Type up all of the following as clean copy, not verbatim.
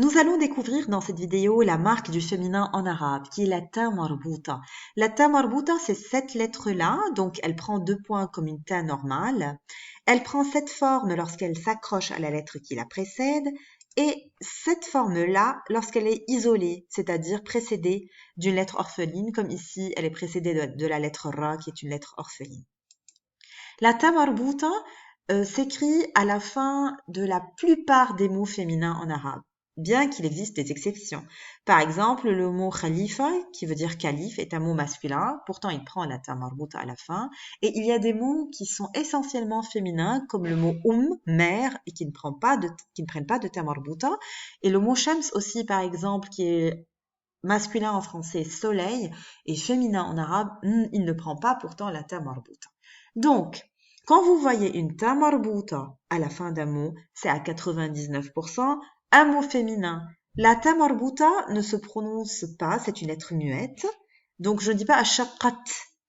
Nous allons découvrir dans cette vidéo la marque du féminin en arabe, qui est la ta marbuta. La ta marbuta, c'est cette lettre-là, donc elle prend 2 points comme une ta normale. Elle prend cette forme lorsqu'elle s'accroche à la lettre qui la précède, et cette forme-là lorsqu'elle est isolée, c'est-à-dire précédée d'une lettre orpheline, comme ici, elle est précédée de la lettre ra, qui est une lettre orpheline. La ta marbuta s'écrit à la fin de la plupart des mots féminins en arabe, bien qu'il existe des exceptions. Par exemple, le mot khalifa, qui veut dire calife, est un mot masculin, pourtant il prend la ta marbuta à la fin. Et il y a des mots qui sont essentiellement féminins, comme le mot mère, et qui ne prennent pas de ta marbuta. Et le mot shams aussi, par exemple, qui est masculin en français, soleil, et féminin en arabe, il ne prend pas pourtant la ta marbuta. Donc, quand vous voyez une ta marbuta à la fin d'un mot, c'est à 99% un mot féminin. La ta marbuta ne se prononce pas, c'est une lettre muette. Donc, je ne dis pas ashaqqat,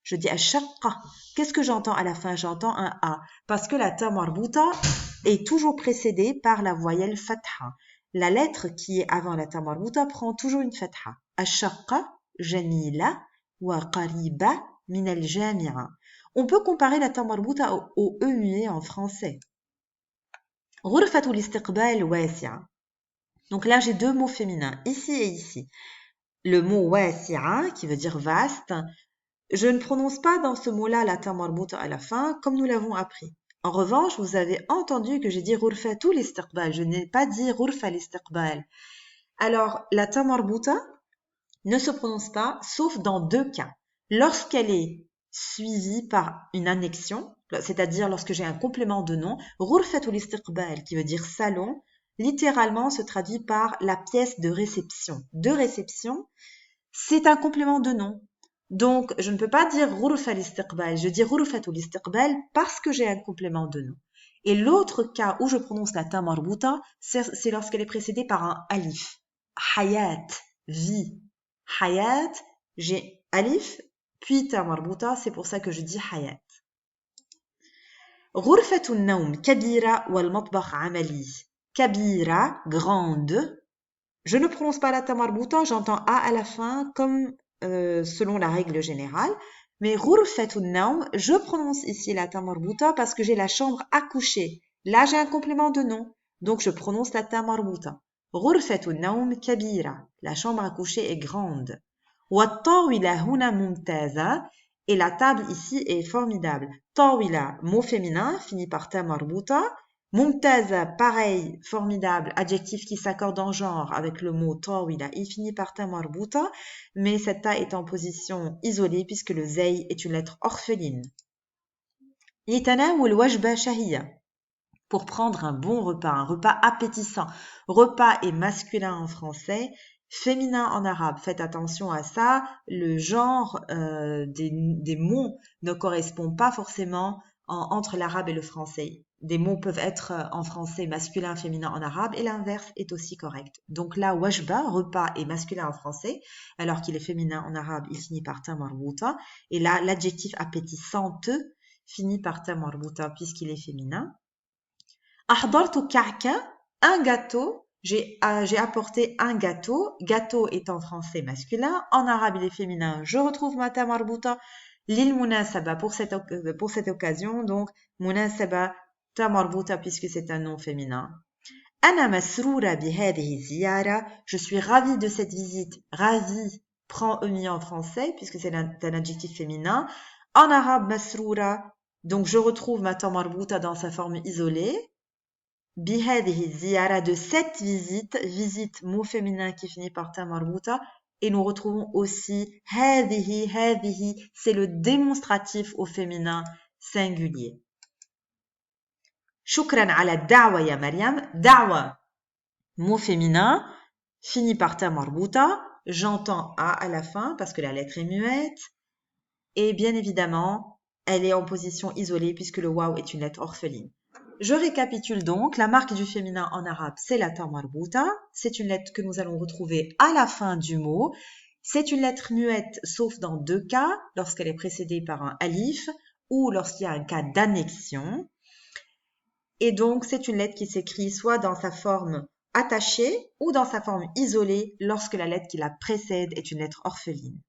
je dis ashaqqa. Qu'est-ce que j'entends à la fin? J'entends un A. Parce que la ta marbuta est toujours précédée par la voyelle fatha. La lettre qui est avant la ta marbuta prend toujours une fatha. Ashaqqa, jamila, wa qariba, min al-jami'a. On peut comparer la ta marbuta au E muet en français. Ghurfatul istiqbal wasi'a. Donc là, j'ai 2 mots féminins, ici et ici. Le mot wasi'a, qui veut dire vaste, je ne prononce pas dans ce mot-là la ta marbuta à la fin, comme nous l'avons appris. En revanche, vous avez entendu que j'ai dit ghurfatul istiqbal. Je n'ai pas dit ghurfal istiqbal. Alors, la ta marbuta ne se prononce pas, sauf dans 2 cas. Lorsqu'elle est suivie par une annexion, c'est-à-dire lorsque j'ai un complément de nom, ghurfatul istiqbal, qui veut dire salon, littéralement se traduit par la pièce de réception. De réception, c'est un complément de nom. Donc, je ne peux pas dire ghurfa l'istiqbal, je dis ghurfatul istiqbal parce que j'ai un complément de nom. Et l'autre cas où je prononce la ta marbuta, c'est lorsqu'elle est précédée par un alif. Hayat, vie. Hayat, j'ai alif, puis ta marbuta, c'est pour ça que je dis hayat. Ghurfatul nawm kabira wal matbakh amali. Kabira, grande. Je ne prononce pas la ta marbuta, j'entends A à la fin comme selon la règle générale. Mais ghurfatul nawm, je prononce ici la ta marbuta parce que j'ai la chambre à coucher. Là, j'ai un complément de nom. Donc, je prononce la ta marbuta. Ghurfatul nawm kabira. La chambre à coucher est grande. Wat-tawila huna mumtaza. Et la table ici est formidable. Tawila, mot féminin, finit par ta marbuta. Mumtaza, pareil, formidable, adjectif qui s'accorde en genre avec le mot tawila, il finit par ta marbuta, mais cette ta est en position isolée puisque le zay est une lettre orpheline. Litanawul wajba shahiya. Pour prendre un bon repas, un repas appétissant. Repas est masculin en français, féminin en arabe. Faites attention à ça, le genre des mots ne correspond pas forcément entre l'arabe et le français. Des mots peuvent être en français masculin, féminin en arabe et l'inverse est aussi correct. Donc là, wajba, repas, est masculin en français, alors qu'il est féminin en arabe, il finit par ta marbuta. Et là, l'adjectif appétissante finit par ta marbuta puisqu'il est féminin. Ahdartu ka'ka, un gâteau. J'ai apporté un gâteau. Gâteau est en français masculin. En arabe, il est féminin. Je retrouve ma ta marbuta. Lil munasaba pour cette occasion. Donc, munasaba ta marbuta puisque c'est un nom féminin. Ana masroura bi hadhihi ziyara. Je suis ravie de cette visite. Ravie prend emi en français puisque c'est un adjectif féminin. En arabe, masroura. Donc, je retrouve ma ta marbuta dans sa forme isolée. Bihadihi ziyara, de cette visite, mot féminin qui finit par ta marbuta, et nous retrouvons aussi hadihi, c'est le démonstratif au féminin singulier. Shukran ala da'wa ya Maryam, da'wa, mot féminin, finit par ta marbuta, j'entends A à la fin parce que la lettre est muette, et bien évidemment, elle est en position isolée puisque le waw est une lettre orpheline. Je récapitule donc, la marque du féminin en arabe, c'est la ta marbuta. C'est une lettre que nous allons retrouver à la fin du mot. C'est une lettre muette, sauf dans 2 cas, lorsqu'elle est précédée par un alif ou lorsqu'il y a un cas d'annexion. Et donc, c'est une lettre qui s'écrit soit dans sa forme attachée ou dans sa forme isolée lorsque la lettre qui la précède est une lettre orpheline.